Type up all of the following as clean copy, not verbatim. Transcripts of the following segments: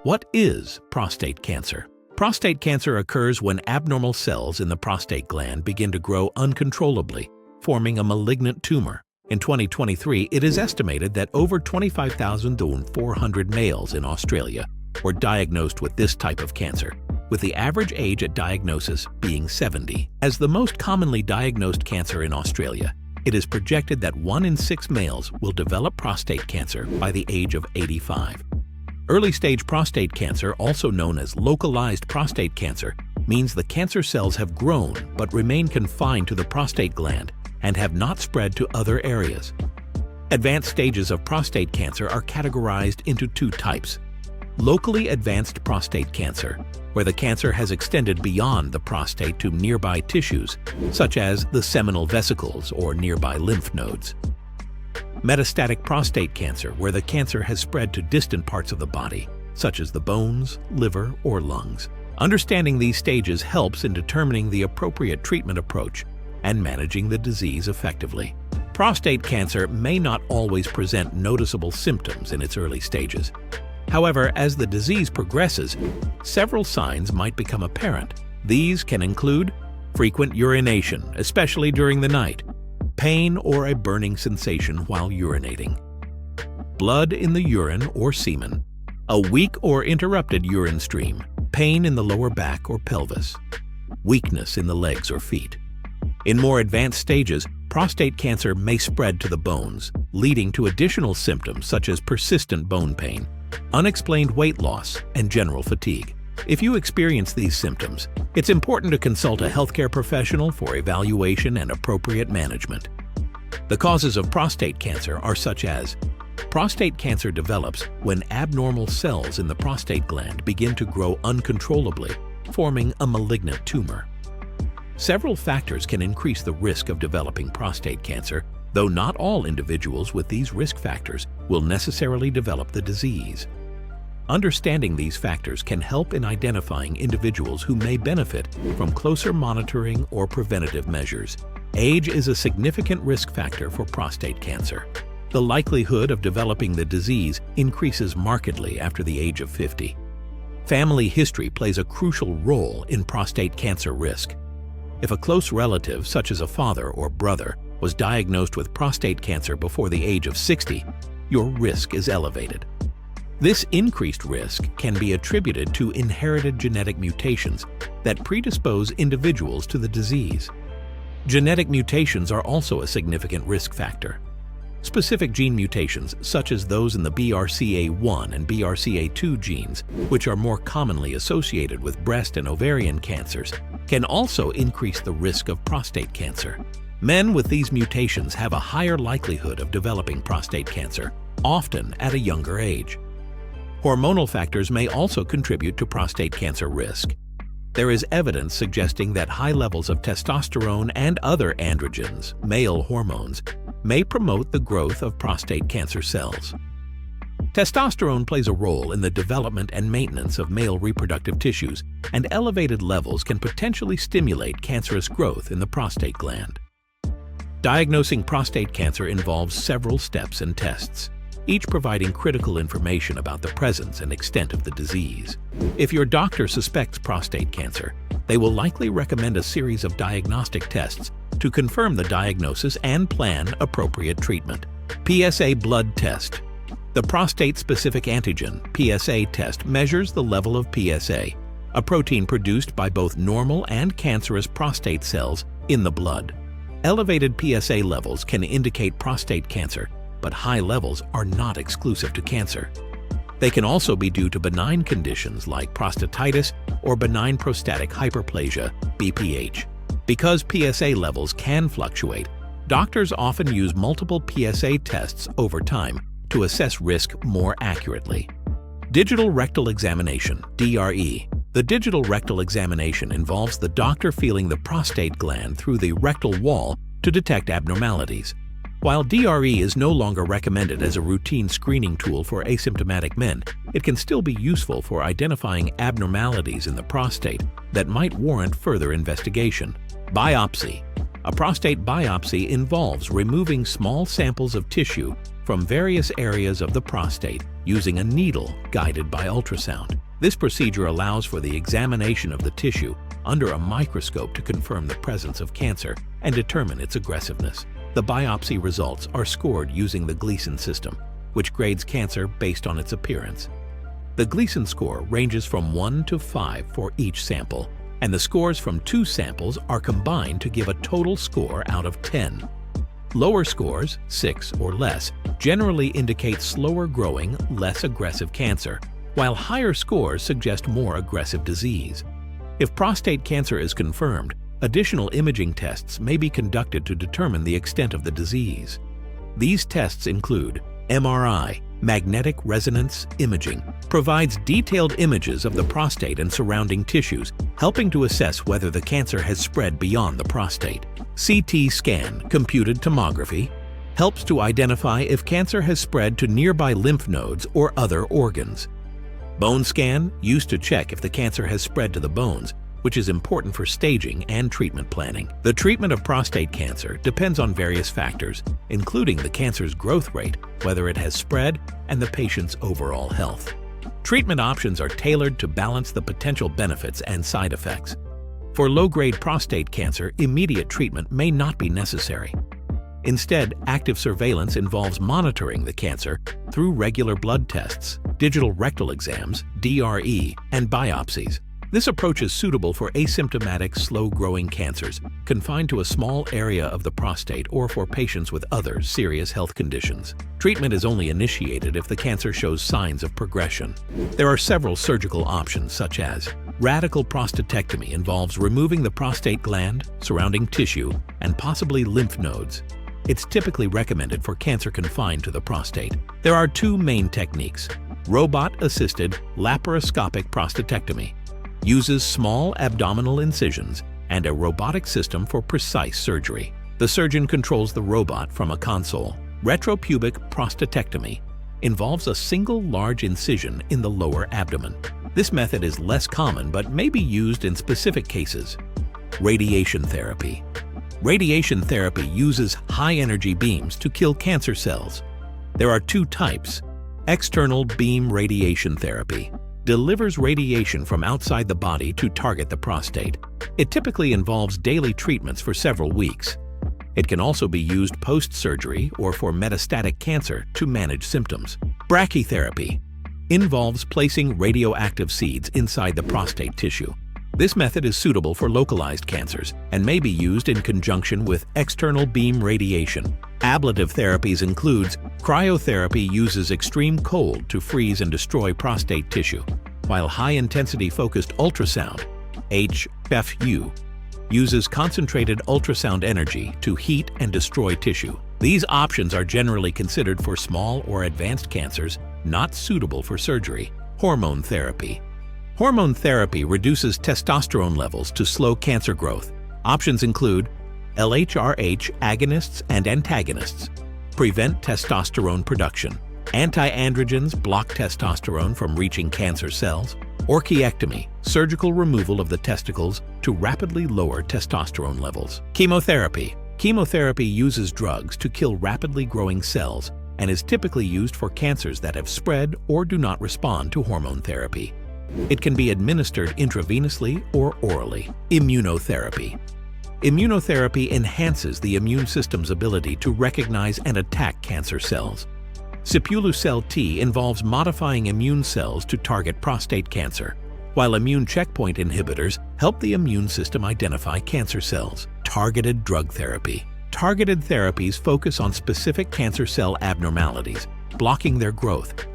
What is prostate cancer? Prostate cancer occurs when abnormal cells in the prostate gland begin to grow uncontrollably, forming a malignant tumor. In 2023, it is estimated that over 25,400 males in Australia were diagnosed with this type of cancer, with the average age at diagnosis being 70. As the most commonly diagnosed cancer in Australia, it is projected that 1 in 6 males will develop prostate cancer by the age of 85. Early-stage prostate cancer, also known as localized prostate cancer, means the cancer cells have grown but remain confined to the prostate gland and have not spread to other areas. Advanced stages of prostate cancer are categorized into 2 types. Locally advanced prostate cancer, where the cancer has extended beyond the prostate to nearby tissues, such as the seminal vesicles or nearby lymph nodes. Metastatic prostate cancer, where the cancer has spread to distant parts of the body, such as the bones, liver, or lungs. Understanding these stages helps in determining the appropriate treatment approach and managing the disease effectively. Prostate cancer may not always present noticeable symptoms in its early stages. However, as the disease progresses, several signs might become apparent. These can include frequent urination, especially during the night, pain or a burning sensation while urinating, blood in the urine or semen, a weak or interrupted urine stream, pain in the lower back or pelvis, weakness in the legs or feet. In more advanced stages, prostate cancer may spread to the bones, leading to additional symptoms such as persistent bone pain, unexplained weight loss, and general fatigue. If you experience these symptoms, it's important to consult a healthcare professional for evaluation and appropriate management. The causes of prostate cancer are such as prostate cancer develops when abnormal cells in the prostate gland begin to grow uncontrollably, forming a malignant tumor. Several factors can increase the risk of developing prostate cancer, though not all individuals with these risk factors will necessarily develop the disease. Understanding these factors can help in identifying individuals who may benefit from closer monitoring or preventative measures. Age is a significant risk factor for prostate cancer. The likelihood of developing the disease increases markedly after the age of 50. Family history plays a crucial role in prostate cancer risk. If a close relative, such as a father or brother, was diagnosed with prostate cancer before the age of 60, your risk is elevated. This increased risk can be attributed to inherited genetic mutations that predispose individuals to the disease. Genetic mutations are also a significant risk factor. Specific gene mutations, such as those in the BRCA1 and BRCA2 genes, which are more commonly associated with breast and ovarian cancers, can also increase the risk of prostate cancer. Men with these mutations have a higher likelihood of developing prostate cancer, often at a younger age. Hormonal factors may also contribute to prostate cancer risk. There is evidence suggesting that high levels of testosterone and other androgens, male hormones, may promote the growth of prostate cancer cells. Testosterone plays a role in the development and maintenance of male reproductive tissues, and elevated levels can potentially stimulate cancerous growth in the prostate gland. Diagnosing prostate cancer involves several steps and tests, each providing critical information about the presence and extent of the disease. If your doctor suspects prostate cancer, they will likely recommend a series of diagnostic tests to confirm the diagnosis and plan appropriate treatment. PSA blood test. The prostate-specific antigen (PSA) test measures the level of PSA, a protein produced by both normal and cancerous prostate cells in the blood. Elevated PSA levels can indicate prostate cancer, but high levels are not exclusive to cancer. They can also be due to benign conditions like prostatitis or benign prostatic hyperplasia (BPH). Because PSA levels can fluctuate, doctors often use multiple PSA tests over time to assess risk more accurately. Digital rectal examination (DRE). The digital rectal examination involves the doctor feeling the prostate gland through the rectal wall to detect abnormalities. While DRE is no longer recommended as a routine screening tool for asymptomatic men, it can still be useful for identifying abnormalities in the prostate that might warrant further investigation. Biopsy. A prostate biopsy involves removing small samples of tissue from various areas of the prostate using a needle guided by ultrasound. This procedure allows for the examination of the tissue under a microscope to confirm the presence of cancer and determine its aggressiveness. The biopsy results are scored using the Gleason system, which grades cancer based on its appearance. The Gleason score ranges from 1 to 5 for each sample, and the scores from 2 samples are combined to give a total score out of 10. Lower scores, 6 or less, generally indicate slower growing, less aggressive cancer, while higher scores suggest more aggressive disease. If prostate cancer is confirmed, additional imaging tests may be conducted to determine the extent of the disease. These tests include MRI, magnetic resonance imaging, provides detailed images of the prostate and surrounding tissues, helping to assess whether the cancer has spread beyond the prostate. CT scan, computed tomography, helps to identify if cancer has spread to nearby lymph nodes or other organs. Bone scan, used to check if the cancer has spread to the bones, which is important for staging and treatment planning. The treatment of prostate cancer depends on various factors, including the cancer's growth rate, whether it has spread, and the patient's overall health. Treatment options are tailored to balance the potential benefits and side effects. For low-grade prostate cancer, immediate treatment may not be necessary. Instead, active surveillance involves monitoring the cancer through regular blood tests, digital rectal exams, DRE, and biopsies. This approach is suitable for asymptomatic, slow-growing cancers confined to a small area of the prostate or for patients with other serious health conditions. Treatment is only initiated if the cancer shows signs of progression. There are several surgical options, such as radical prostatectomy involves removing the prostate gland, surrounding tissue, and possibly lymph nodes. It's typically recommended for cancer confined to the prostate. There are 2 main techniques. Robot-assisted laparoscopic prostatectomy uses small abdominal incisions and a robotic system for precise surgery. The surgeon controls the robot from a console. Retropubic prostatectomy involves a single large incision in the lower abdomen. This method is less common but may be used in specific cases. Radiation therapy. Radiation therapy uses high-energy beams to kill cancer cells. There are 2 types. External beam radiation therapy delivers radiation from outside the body to target the prostate. It typically involves daily treatments for several weeks. It can also be used post-surgery or for metastatic cancer to manage symptoms. Brachytherapy involves placing radioactive seeds inside the prostate tissue. This method is suitable for localized cancers and may be used in conjunction with external beam radiation. Ablative therapies includes cryotherapy uses extreme cold to freeze and destroy prostate tissue, while high-intensity focused ultrasound, HFU, uses concentrated ultrasound energy to heat and destroy tissue. These options are generally considered for small or advanced cancers not suitable for surgery. Hormone therapy. Hormone therapy reduces testosterone levels to slow cancer growth. Options include LHRH agonists and antagonists, prevent testosterone production. Anti-androgens block testosterone from reaching cancer cells. Orchiectomy, surgical removal of the testicles to rapidly lower testosterone levels. Chemotherapy. Chemotherapy uses drugs to kill rapidly growing cells and is typically used for cancers that have spread or do not respond to hormone therapy. It can be administered intravenously or orally. Immunotherapy. Immunotherapy enhances the immune system's ability to recognize and attack cancer cells. Sipuleucel T involves modifying immune cells to target prostate cancer, while immune checkpoint inhibitors help the immune system identify cancer cells. Targeted drug therapy. Targeted therapies focus on specific cancer cell abnormalities, blocking their growth.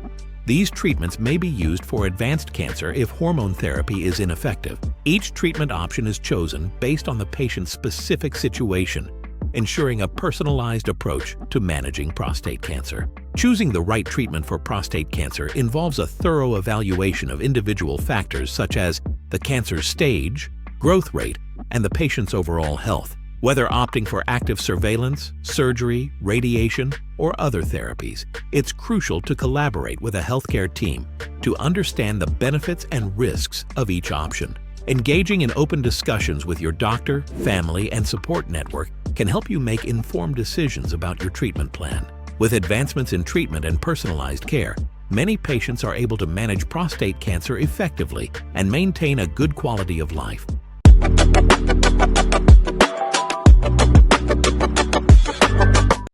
These treatments may be used for advanced cancer if hormone therapy is ineffective. Each treatment option is chosen based on the patient's specific situation, ensuring a personalized approach to managing prostate cancer. Choosing the right treatment for prostate cancer involves a thorough evaluation of individual factors such as the cancer's stage, growth rate, and the patient's overall health. Whether opting for active surveillance, surgery, radiation, or other therapies, it's crucial to collaborate with a healthcare team to understand the benefits and risks of each option. Engaging in open discussions with your doctor, family, and support network can help you make informed decisions about your treatment plan. With advancements in treatment and personalized care, many patients are able to manage prostate cancer effectively and maintain a good quality of life.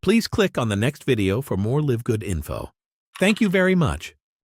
Please click on the next video for more Live Good info. Thank you very much.